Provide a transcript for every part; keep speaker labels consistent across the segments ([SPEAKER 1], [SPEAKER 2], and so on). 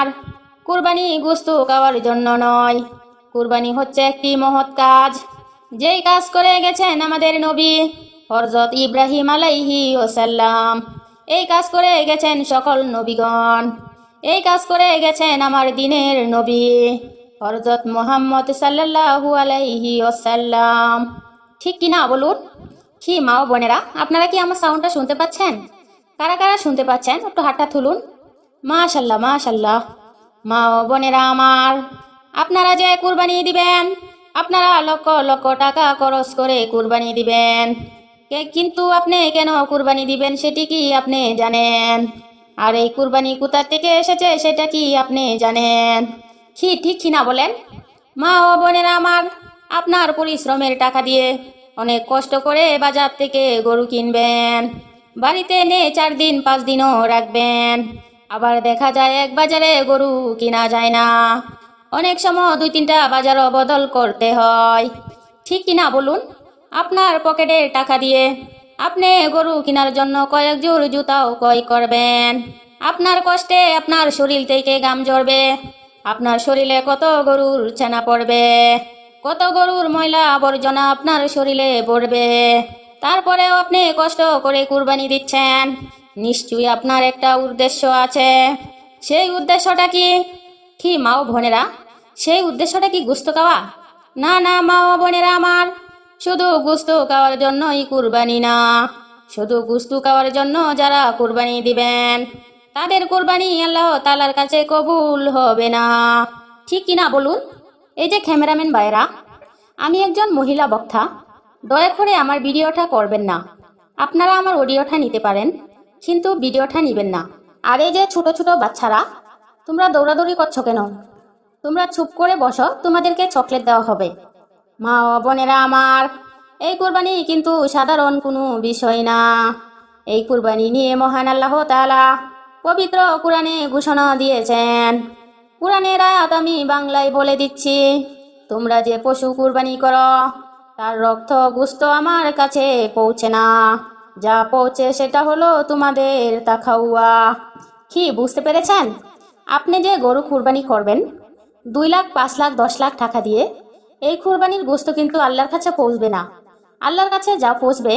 [SPEAKER 1] আর কুরবানি গোশত খাওয়ার জন্য নয়। কুরবানি হচ্ছে একটি মহৎ কাজ, যেই কাজ করে গেছেন আমাদের নবী হযরত ইব্রাহিম আলাইহি ওয়াসাল্লাম। এই কাজ করে গেছেন সকল নবীগণ। এই কাজ করে গেছেন আমার দিনের নবী হযরত মুহাম্মদ সাল্লাল্লাহু আলাইহি ওয়াসাল্লাম। ঠিক কি না বলুন? কি মা ও বোনেরা, আপনারা কি আমার সাউন্ডটা শুনতে পাচ্ছেন? কারা কারা শুনতে পাচ্ছেন একটু হাতটা তুলুন। মাশাল্লাহ মাশাল্লাহ। মা ও বোনেরা আমার, আপনারা যে কুরবানি দিবেন, আপনারা লক্ষ লক্ষ টাকা খরচ করে কুরবানি দিবেন, কিন্তু আপনি কেন কুরবানি দিবেন সেটি কি আপনি জানেন? আর এই কুরবানি কোথা থেকে এসেছে সেটা কি আপনি জানেন? কি ঠিক কি না বলেন? মা ও বোনেরা আমার, আপনার পরিশ্রমের টাকা দিয়ে অনেক কষ্ট করে বাজার থেকে গরু কিনবেন, বাড়িতে এনে 4 দিন 5 দিনও রাখবেন। আবার দেখা যায় এক বাজারে গরু কিনা যায় না, অনেক সময় 2-3টা বাজারও বদল করতে হয়। ঠিক কিনা বলুন? আপনার পকেটের টাকা দিয়ে আপনি গরু কেনার জন্য কয়েক জোড় জুতাও ক্রয় করবেন। আপনার কষ্টে আপনার শরীর থেকে ঘাম ঝরবে, আপনার শরীরে কত গরুর ছানা পড়বে, কত গরুর ময়লা আবর্জনা আপনার শরীরে পড়বে। তারপরেও আপনি কষ্ট করে কুরবানি দিচ্ছেন, নিশ্চয়ই আপনার একটা উদ্দেশ্য আছে। সেই উদ্দেশ্যটা কি? কি মা ও বোনেরা, সেই উদ্দেশ্যটা কি গোশত খাওয়া? না না মা ও বোনেরা আমার, শুধু গোশত খাওয়ার জন্যই কুরবানি না। শুধু গোশত খাওয়ার জন্য যারা কুরবানি দিবেন, তাদের কুরবানি আল্লাহ তাআলার কাছে কবুল হবে না। ঠিক কিনা বলুন? এই যে ক্যামেরাম্যান ভাইরা, আমি একজন মহিলা বক্তা, দয়া করে আমার ভিডিওটা করবেন না। আপনারা আমার অডিওটা নিতে পারেন, কিন্তু ভিডিওটা নেবেন না। আর এই যে ছোট ছোট বাচ্চারা, তোমরা দৌড়াদৌড়ি করছো কেন? তোমরা চুপ করে বসো, তোমাদেরকে চকলেট দেওয়া হবে। মা ও বোনেরা আমার, এই কুরবানি কিন্তু সাধারণ কোনো বিষয় না। এই কুরবানি নিয়ে মহান আল্লাহ তাআলা পবিত্র কোরআনে ঘোষণা দিয়েছেন। কোরআনের আয়াত আমি বাংলায় বলে দিচ্ছি। তোমরা যে পশু কুরবানি করো, তার রক্ত গোশত আমার কাছে পৌঁছে না, যা পৌঁছে সেটা হলো তোমাদের তাখাউয়া। কি বুঝতে পেরেছেন? আপনি যে গরু কুরবানি করবেন 2 লাখ 5 লাখ 10 লাখ টাকা দিয়ে, এই কুরবানির গোশত কিন্তু আল্লাহর কাছে পৌঁছবে না। আল্লাহর কাছে যা পৌঁছবে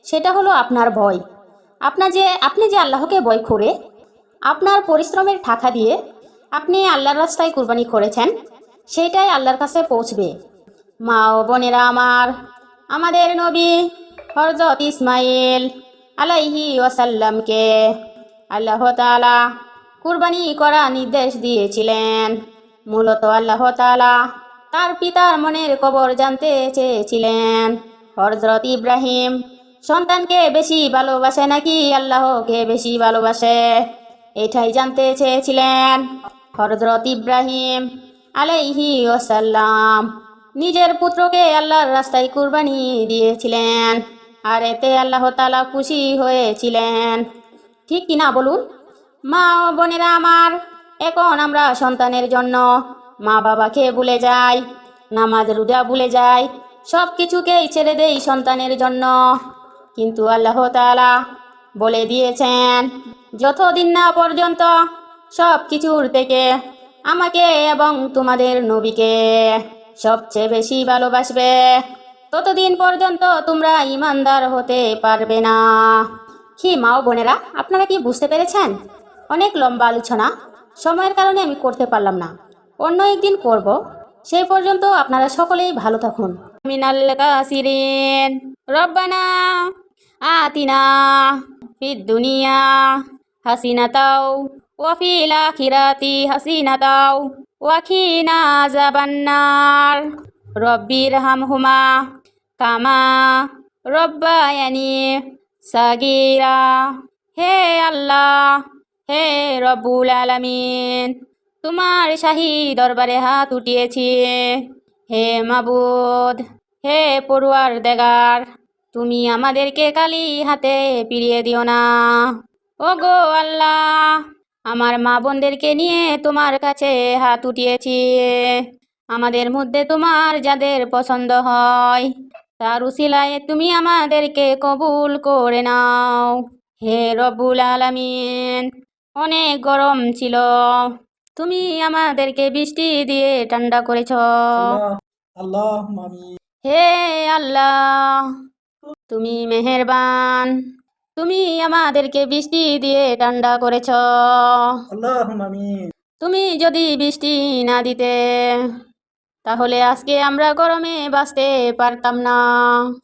[SPEAKER 1] সেটা হলো আপনার ভয়। আপনি যে আল্লাহকে ভয় করে আপনার পরিশ্রমের টাকা দিয়ে আপনি আল্লাহর রাস্তায় কুরবানি করেছেন, সেটাই আল্লাহর কাছে পৌঁছবে। মা ও বোনেরা আমার, আমাদের নবী হযরত ইসমাইল আলাইহি ওয়াসাল্লামকে আল্লাহ তাআলা কুরবানি করা নির্দেশ দিয়েছিলেন। মূলত আল্লাহ তাআলা তার পিতার মনের খবর জানতে চেয়েছিলেন। হযরত ইব্রাহিম সন্তানকে বেশি ভালোবাসে নাকি আল্লাহকে বেশি ভালোবাসে, এটাই জানতে চেয়েছিলেন। হযরত ইব্রাহিম আলাইহি ওয়াসাল্লাম নিজের পুত্রকে আল্লাহর রাস্তায় কুরবানি দিয়েছিলেন, আর এতে আল্লাহ তাআলা খুশি হয়েছিলেন। ঠিক কিনা বলুন? মা ও বোনেরা আমার, এখন আমরা সন্তানের জন্য মা বাবাকে ভুলে যাই, নামাজ রোজা ভুলে যাই, সব কিছুকেই ছেড়ে দেই সন্তানের জন্য। কিন্তু আল্লাহ তাআলা বলে দিয়েছেন, যতদিন না পর্যন্ত সব কিছুর থেকে আমাকে এবং তোমাদের নবীকে সবচেয়ে বেশি ভালোবাসবে, ততদিন পর্যন্ত তোমরা ঈমানদার হতে পারবে না। কি মা ও বোনেরা, আপনারা কি বুঝতে পেরেছেন? অনেক লম্বা আলোচনা, সময়ের কারণে আমি করতে পারলাম না, অন্য একদিন করব। সেই পর্যন্ত আপনারা সকলেই ভালো থাকুন। মিনাল কাসিরিন। রব্বানা আতিনা ফিদ দুনিয়া হাসিনাতাও ওয়া ফিল আখিরাতি হাসিনাতাও ওয়া কিনা আযাবান্নার। রব্বিরহামহুমা কামা রব্বায়ানি সাগীরা। হে আল্লাহ, হে রব্বুল আলামিন, তোমার শাহী দরবারে হাত উঠিয়েছি। হে মাবুদ, হে পরওয়ারদিগার, তুমি আমাদেরকে খালি হাতে ফিরিয়ে দিও না। ওগো আল্লাহ, আমার মা বোনদেরকে নিয়ে তোমার কাছে হাত উঠিয়েছি। আমাদের মধ্যে তোমার যাদের পছন্দ হয়, তার উসিলায় তুমি আমাদেরকে কবুল করে নাও। হে রব্বুল আলামিন, অনেক গরম ছিল, তুমি আমাদেরকে বৃষ্টি দিয়ে ঠান্ডা করেছ।
[SPEAKER 2] আল্লাহ আল্লাহ আমিন।
[SPEAKER 1] হে আল্লাহ, তুমি মেহেরবান, তুমি আমাদেরকে বৃষ্টি দিয়ে ঠান্ডা করেছ।
[SPEAKER 2] আল্লাহ আমিন।
[SPEAKER 1] তুমি যদি বৃষ্টি না দিতে তাহলে আজকে আমরা গরমে বাঁচতে পারতাম না।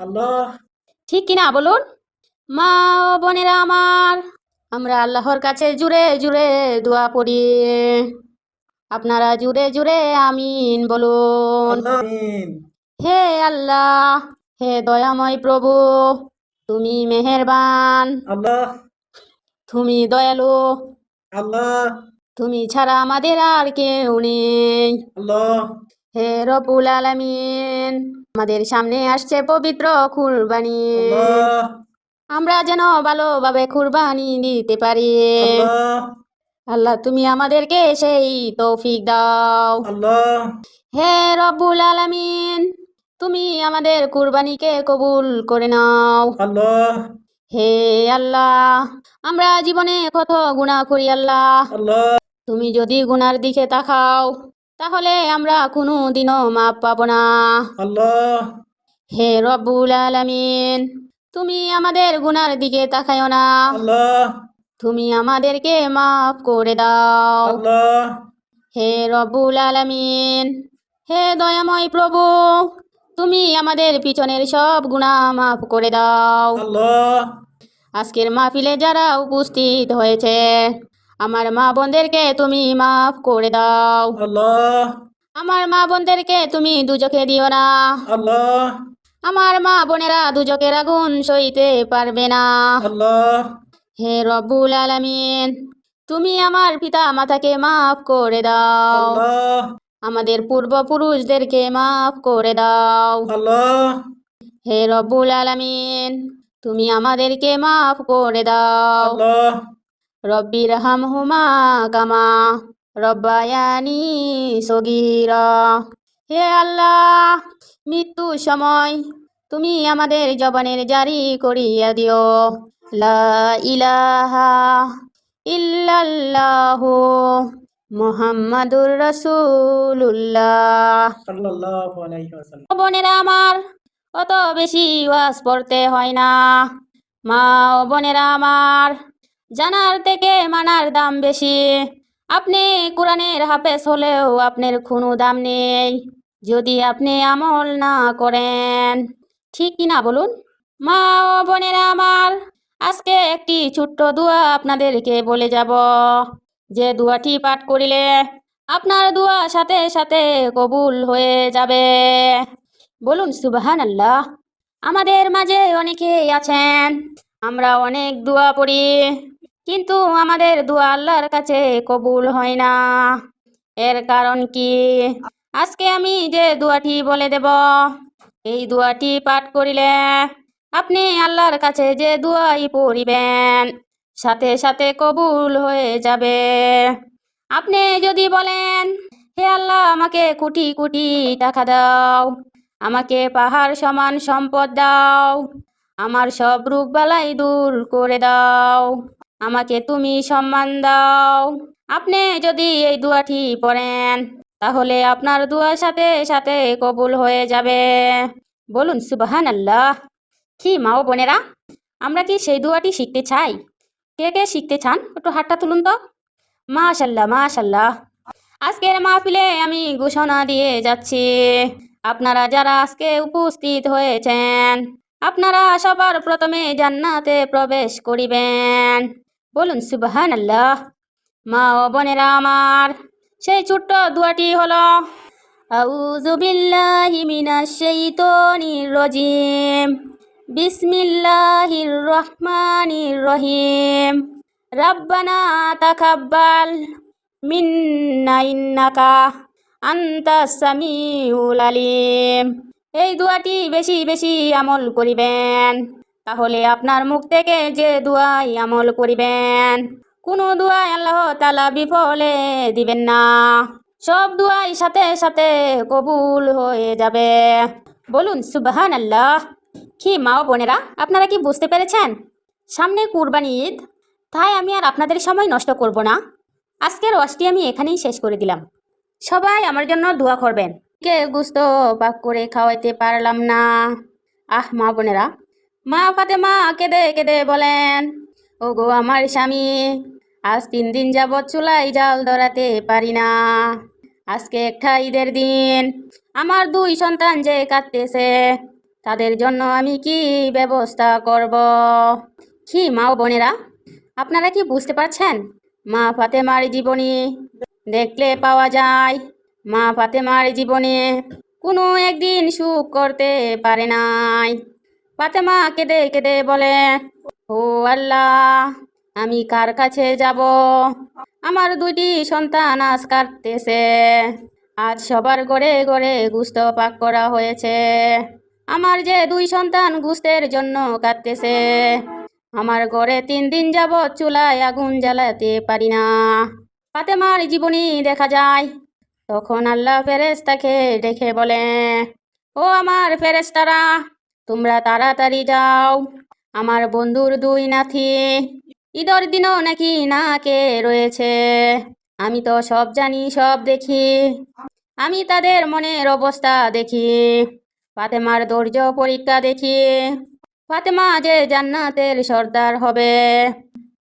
[SPEAKER 2] আল্লাহ
[SPEAKER 1] ঠিক কিনা বলুন? মা ও বোনেরা আমার, আমরা আল্লাহর কাছে জুড়ে জুড়ে দোয়া পড়ি। আপনারা জুড়ে জুড়ে আমিন বলুন।
[SPEAKER 2] আল্লাহ আমিন।
[SPEAKER 1] হে আল্লাহ, হে দয়াময় প্রভু, তুমি মেহেরবান,
[SPEAKER 2] আল্লাহ
[SPEAKER 1] তুমি দয়ালু,
[SPEAKER 2] আল্লাহ
[SPEAKER 1] তুমি ছাড়া আমাদের আর কেউ নেই।
[SPEAKER 2] আল্লাহ
[SPEAKER 1] হে রব্বুল আলামিন, আমাদের সামনে আসছে পবিত্র কুরবানি।
[SPEAKER 2] আল্লাহ
[SPEAKER 1] আমরা যেন ভালোভাবে কুরবানি দিতে পারি।
[SPEAKER 2] আল্লাহ
[SPEAKER 1] আল্লাহ, তুমি আমাদেরকে সেই তৌফিক দাও।
[SPEAKER 2] আল্লাহ
[SPEAKER 1] হে রব্বুল আলামিন, তুমি আমাদের কুরবানিকে কবুল করে নাও।
[SPEAKER 2] আল্লাহ
[SPEAKER 1] হে আল্লাহ, আমরা জীবনে কত গুনাহ করি আল্লাহ,
[SPEAKER 2] আল্লাহ
[SPEAKER 1] তুমি যদি গুনার দিকে তাকাও তাহলে আমরা কোনো দিনও মাপ পাবো না।
[SPEAKER 2] আল্লাহ
[SPEAKER 1] হে রব্বুল আলামিন, তুমি আমাদের গুনার দিকে তাকায়ও না,
[SPEAKER 2] আল্লাহ
[SPEAKER 1] তুমি আমাদেরকে মাফ করে দাও।
[SPEAKER 2] আল্লাহ
[SPEAKER 1] হে রব্বুল আলামিন, হে দয়াময় প্রভু, তুমি আমাদের পিছনের সব গুনাহ মাফ করে দাও।
[SPEAKER 2] আল্লাহ
[SPEAKER 1] আজকের মাহফিলে যারা উপস্থিত হয়েছে আমার মা বোনদেরকে তুমি মাফ করে দাও।
[SPEAKER 2] আল্লাহ
[SPEAKER 1] আমার মা বোনদেরকে তুমি দুজকে দিও না।
[SPEAKER 2] আল্লাহ
[SPEAKER 1] আমার মা বোনেরা দুজকের আগুন সইতে পারবে না।
[SPEAKER 2] আল্লাহ
[SPEAKER 1] হে রব্বুল আলামিন, তুমি আমার পিতা মাতাকে মাফ করে দাও।
[SPEAKER 2] আল্লাহ
[SPEAKER 1] আমাদের পূর্বপুরুষদেরকে মাফ করে দাও।
[SPEAKER 2] আল্লাহ
[SPEAKER 1] হে রব্বুল আলামিন, তুমি আমাদেরকে মাফ করে দাও।
[SPEAKER 2] আল্লাহ
[SPEAKER 1] রব্বির হামহুমা কামা রব্বায়ানি সগীরা। হে আল্লাহ, মৃত্যুর সময় তুমি আমাদের জবানের জারি করিয়া দিও লা ইলাহা ইল্লাল্লাহু মুহাম্মাদুর রাসূলুল্লাহ।
[SPEAKER 2] সাল্লাল্লাহু আলাইহি ওয়াসাল্লাম।
[SPEAKER 1] বোনেরা আমার, অত বেশি ওয়াজ পড়তে হয় না। মা ও বোনেরা আমার, জানার থেকে মানার দাম বেশি। আপনি কোরআনের হাফেজ হলেও আপনার কোনো দাম নেই যদি আপনি আমল না করেন। ঠিক কিনা বলুন? মা ও বোনেরা আমার, আজকে একটি ছোট্ট দোয়া আপনাদেরকে বলে যাব, যে দোয়াটি পাঠ করিলে আপনার দোয়া সাথে সাথে কবুল হয়ে যাবে। বলুন সুবহানাল্লাহ। আমাদের মাঝে অনেকেই আছেন, আমরা অনেক দোয়া পড়ি কিন্তু আমাদের দোয়া আল্লাহর কাছে কবুল হয় না। এর কারণ কি? আজকে আমি যে দোয়াটি বলে দেব, এই দোয়াটি পাঠ করিলে আপনি আল্লাহর কাছে যে দোয়াই পড়িবেন সাথে সাথে কবুল হয়ে যাবে। আপনি যদি বলেন, হে আল্লাহ, আমাকে কোটি কোটি টাকা দাও, আমাকে পাহাড় সমান সম্পদ দাও, আমার সব রোগ বালাই দূর করে দাও, আমাকে তুমি সম্মান দাও, আপনি যদি এই দোয়াটি পড়েন তাহলে আপনার দোয়ার সাথে সাথে কবুল হয়ে যাবে। বলুন সুবহানাল্লাহ। কি মা ও বোনেরা, আমরা কি সেই দোয়াটি শিখতে চাই? কে কে শিখতে চান একটু হাতটা তুলুন তো। মাশাল্লাহ মাশাল্লাহ। আজকের মাহফিলে আমি ঘোষণা দিয়ে যাচ্ছি, আপনারা যারা আজকে উপস্থিত হয়েছেন আপনারা সবার প্রথমে জান্নাতে প্রবেশ করিবেন। বলুন সুবহানাল্লাহ। মা ও বোনেরা আমার, সেই ছোট্ট দোয়াটি হলো আউযু বিল্লাহি মিনাশ শাইতানির রাজিম, বিসমিল্লাহির রহমানির রহিম, রাব্বানা তাকাব্বাল মিন্না ইন্নাকা আনতাস সামিউল আলিম। এই দোয়াটি বেশি বেশি আমল করিবেন, তাহলে আপনার মুখ থেকে যে দোয়াই আমল করিবেন কোনো দোয়াই আল্লাহ তাআলা বিফলে দিবেন না, সব দোয়াই সাথে সাথে কবুল হয়ে যাবে। বলুন সুবহানাল্লাহ। কি মা ও বোনেরা, আপনারা কি বুঝতে পেরেছেন? সামনে কুরবানি ঈদ, তাই আমি আর আপনাদের সময় নষ্ট করব না। আজকের ওয়াজটি আমি এখানেই শেষ করে দিলাম। সবাই আমার জন্য দোয়া করবেন। কে গুস্ত পাক করে খাওয়াইতে পারলাম না। মা বোনেরা, মা ফাতেমা কেঁদে কেঁদে বলেন, ও গো আমার স্বামী, আজ 3 দিন যাবৎ চুলায় জাল ধরাতে পারি না। আজকে একটা ঈদের দিন, আমার 2 সন্তান যে কাঁদতেছে, তাদের জন্য আমি কি ব্যবস্থা করব? কি মা ও বোনেরা, আপনারা কি বুঝতে পারছেন? মা ফাতেমার জীবনী দেখলে পাওয়া যায়, মা ফাতেমার জীবনে কোনো একদিন সুখ করতে পারে নাই। ফাতেমা কেঁদে কেঁদে বলে, ও আল্লাহ, আমি কার কাছে যাব? আমার 2টি সন্তান আজ কাঁদতেছে। আজ সবার ঘরে ঘরে গোশত পাক করা হয়েছে। আমার যে 2 সন্তান গোশতের জন্য কাঁদতেছে। আমার ঘরে 3 দিন যাবৎ চুলায় আগুন জ্বালাতে পারি না। ফাতেমার জীবনী দেখা যায়। তখন আল্লাহ ফেরেশতাকে ডেকে বলে, ও আমার ফেরেশতারা, তোমরা তাড়াতাড়ি যাও। আমার বন্ধুর 2 নাতি ঈদের দিনও নাকি না কে রয়েছে। আমি তো সব জানি, সব দেখি। আমি তাদের মনের অবস্থা দেখি, ফাতেমার ধৈর্য পরীক্ষা দেখি। ফাতেমা যে জান্নাতের সর্দার হবে,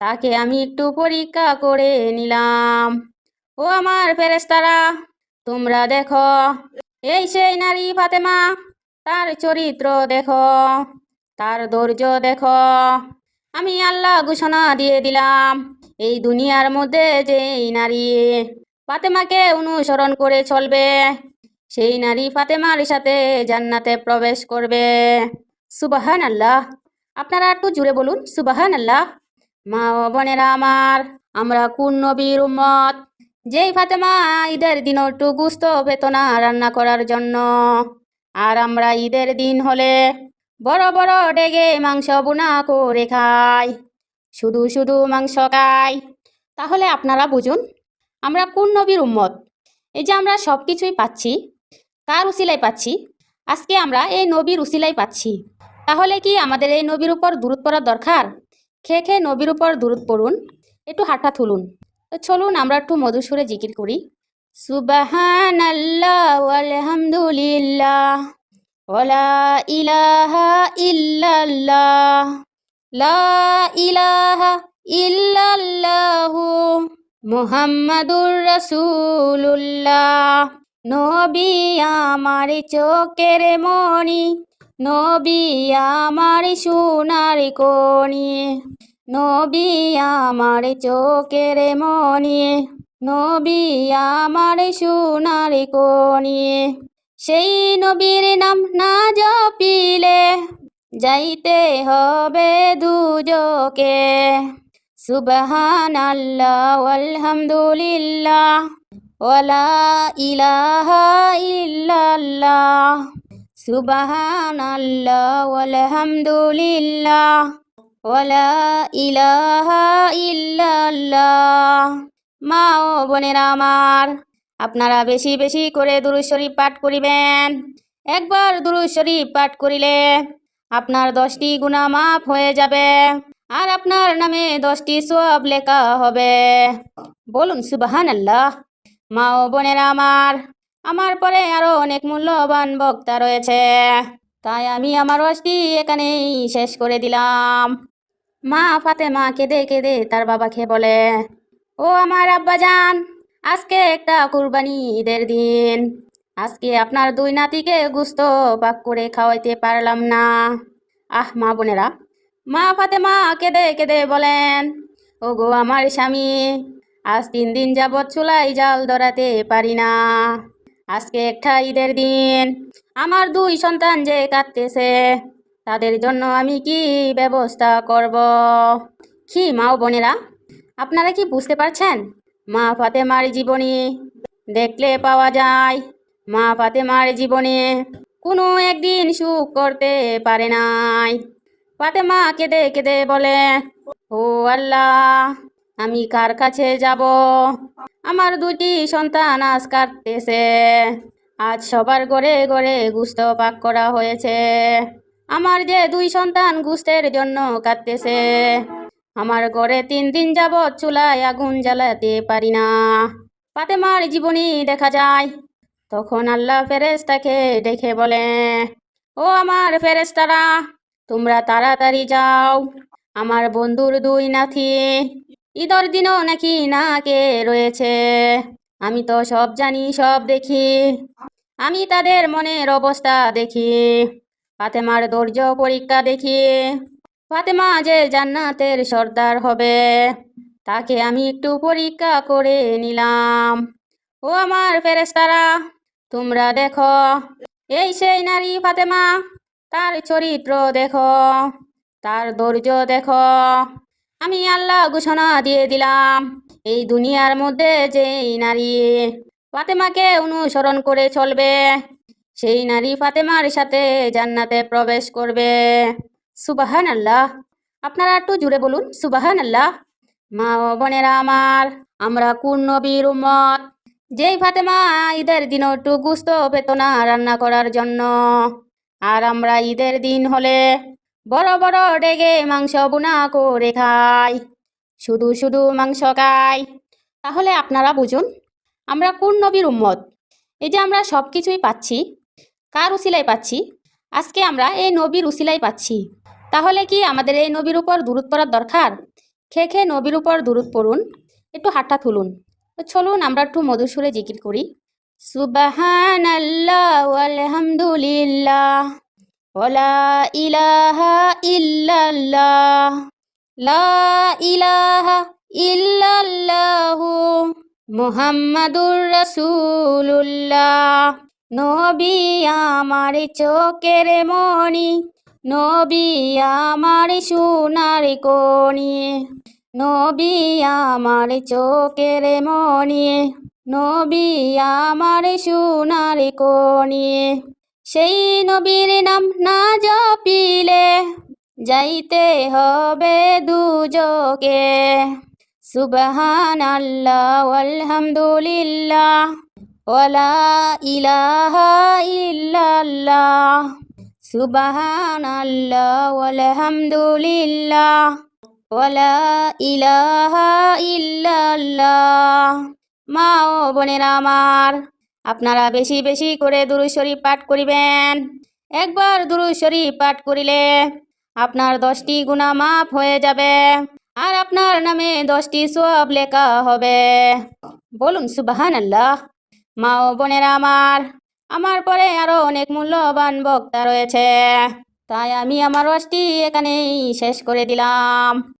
[SPEAKER 1] তাকে আমি একটু পরীক্ষা করে নিলাম। ও আমার ফেরেশতারা, তোমরা দেখো, এই সেই নারী ফাতেমা। তার চরিত্র দেখো, তার ধৈর্য দেখো। আমি আল্লাহ ঘোষণা দিয়ে দিলাম, এই দুনিয়ার মধ্যে যেই নারী ফাতেমাকে অনুসরণ করে চলবে, সেই নারী ফাতেমার সাথে জান্নাতে প্রবেশ করবে। সুবহানাল্লাহ। আপনারা একটু জুড়ে বলুন সুবহানাল্লাহ। মা ও বোনেরা আমার, আমরা কোন নবীর উম্মত? যেই ফাতেমা ঈদের দিন একটু গোশত পেত না রান্না করার জন্য, আর আমরা ঈদের দিন হলে বড় বড় ডেগে মাংস বুনা করে খাই, শুধু শুধু মাংস খাই। তাহলে আপনারা বুঝুন আমরা কোন নবীর উম্মত। এই যে আমরা সব কিছুই পাচ্ছি, কার উসিলায় পাচ্ছি? আজকে আমরা এই নবীর উসিলায় পাচ্ছি। তাহলে কি আমাদের এই নবীর উপর দুরূদ পড়ার দরকার? খেয়ে খেয়ে নবীর উপর দুরূদ পড়ুন, একটু হাঁটা তুলুন। তো চলুন আমরা একটু মধুর সুরে জিকির করি। সুবহানাল্লাহ ওয়ালহামদুলিল্লাহ ওয়ালা ইলাহা ইল্লাল্লাহ, লা ইলাহা ইল্লাল্লাহু মুহাম্মাদুর রাসূলুল্লাহ। নবী আমার চোখের মণি, নবী আমার সোনার কণি, নবী আমার চোখের মণি, নবী আমার সোনার কণি। সেই নবীর নাম না জপিলে যাইতে হবে দুজকে। সুবহানাল্লাহ আলহামদুলিল্লাহ ওয়ালা ইলাহা ইল্লাল্লাহ, সুবহানাল্লাহ আলহামদুলিল্লাহ ওয়ালা ইলাহা ইল্লাল্লাহ। মা ও বোনেরা আমার, আপনারা বেশি বেশি করে দুরূদ শরীফ পাঠ করিবেন। একবার দুরূদ শরীফ পাঠ করিলে আপনার 10টি গুনাহ মাফ হয়ে যাবে, আর আপনার নামে 10টি সওয়াব লেখা হবে। বলুন সুবহানাল্লাহ। মা ও বোনেরা আমার পরে আরো অনেক মূল্যবান বক্তা রয়েছে, তাই আমি আমার ওয়াজটি এখানেই শেষ করে দিলাম। মা ফাতেমা কেঁদে কেঁদে তার বাবাকে বলে, ও আমার আব্বাজান, আজকে একটা কুরবানি ঈদের দিন। আজকে আপনার 2 নাতিকে গোশত পাক করে খাওয়াইতে পারলাম না। মা বোনেরা, মা ফাতেমা কেঁদে কেঁদে বলেন, ও গো আমার স্বামী, আজ 3 দিন যাবৎ চুলায় জাল ধরাতে পারি না। আজকে একটা ঈদের দিন, আমার 2 সন্তান যে কাঁদতেছে, তাদের জন্য আমি কি ব্যবস্থা করব? কি মা ও বোনেরা, আপনারা কি বুঝতে পারছেন? মা ফাতেমার জীবনী দেখলে পাওয়া যায়, মা ফাতেমার জীবনে কোনো একদিন সুখ করতে পারে নাই। ফাতেমা কেঁদে কেঁদে বলে, ও আল্লাহ, আমি কার কাছে যাব? আমার 2টি সন্তান আজ কাঁদতেছে। আজ সবার ঘরে ঘরে গোশত পাক করা হয়েছে। আমার যে 2 সন্তান গোশতের জন্য কাঁদতেছে, আমার ঘরে 3 দিন যাবৎ চুলায় আগুন জ্বালাতে পারি না। ফাতেমার জীবনী দেখা যায়। তখন আল্লাহ ফেরেশতাকে ডেকে বলে, ও আমার ফেরেশতারা, তোমরা তাড়াতাড়ি যাও। আমার বন্ধুর 2 নাতি ঈদের দিনও নাকি না কে রয়েছে। আমি তো সব জানি, সব দেখি। আমি তাদের মনের অবস্থা দেখি, ফাতেমার ধৈর্য পরীক্ষা দেখি। ফাতেমা যে জান্নাতের সর্দার হবে, তাকে আমি একটু পরীক্ষা করে নিলাম। ও আমার ফেরেশতারা, তোমরা দেখো, এই সেই নারী ফাতেমা। তার চরিত্র দেখো, তার ধৈর্য দেখো। আমি আল্লাহ ঘোষণা দিয়ে দিলাম, এই দুনিয়ার মধ্যে যেই নারী ফাতেমাকে অনুসরণ করে চলবে, সেই নারী ফাতেমার সাথে জান্নাতে প্রবেশ করবে। সুবাহান আল্লাহ। আপনারা একটু জুড়ে বলুন সুবাহান আল্লাহ। মা ও বোনেরা আমার, আমরা কোন নবীর উম্মত? যেই ফাতেমা ঈদের দিনও একটু গুস্ত পেত না রান্না করার জন্য, আর আমরা ঈদের দিন হলে বড় বড় ডেগে মাংস বুনা করে খাই, শুধু শুধু মাংস খাই। তাহলে আপনারা বুঝুন আমরা কোন নবীর উম্মত। এই যে আমরা সব কিছুই পাচ্ছি, কার উসিলায় পাচ্ছি? আজকে আমরা এই নবীর উসিলায় পাচ্ছি। তাহলে কি আমাদের এই নবীর উপর দুরূদ পড়ার দরকার? খেয়ে খেয়ে নবীর উপর দুরূদ পড়ুন, একটু হাতটা তুলুন। তো চলুন আমরা একটু মধুর সুরে জিকির করি। সুবহানাল্লাহ ওয়ালহামদুলিল্লাহ ওয়ালা ইলাহা ইল্লাল্লাহ লা ইলাহা ইল্লাল্লাহু মুহাম্মাদুর রাসূলুল্লাহ। নবী আমার চোখের মণি, নবী আমার সোনার কণি, নবী আমার চোখের মণি, নবী আমার সোনার কণি। সেই নবীর নাম না জপিলে যাইতে হবে দুজকে। সুবহানাল্লাহ আলহামদুলিল্লাহ ওয়ালা ইলাহা ইল্লাল্লাহ। সুবহানাল্লাহ আলহামদুলিল্লাহ ওয়ালা ইলাহা ইল্লাল্লাহ। মা ও বোনেরা আমার, আপনারা বেশি বেশি করে দুরূদ শরীফ পাঠ করিবেন। একবার দুরূদ শরীফ পাঠ করিলে আপনার 10টি গুনাহ মাফ হয়ে যাবে, আর আপনার নামে 10টি সওয়াব লেখা হবে। বলুন সুবহানাল্লাহ। মা ও বোনেরা আমার পরে আরো অনেক মূল্যবান বক্তা রয়েছে, তাই আমি আমার ওয়াজটি এখানেই শেষ করে দিলাম।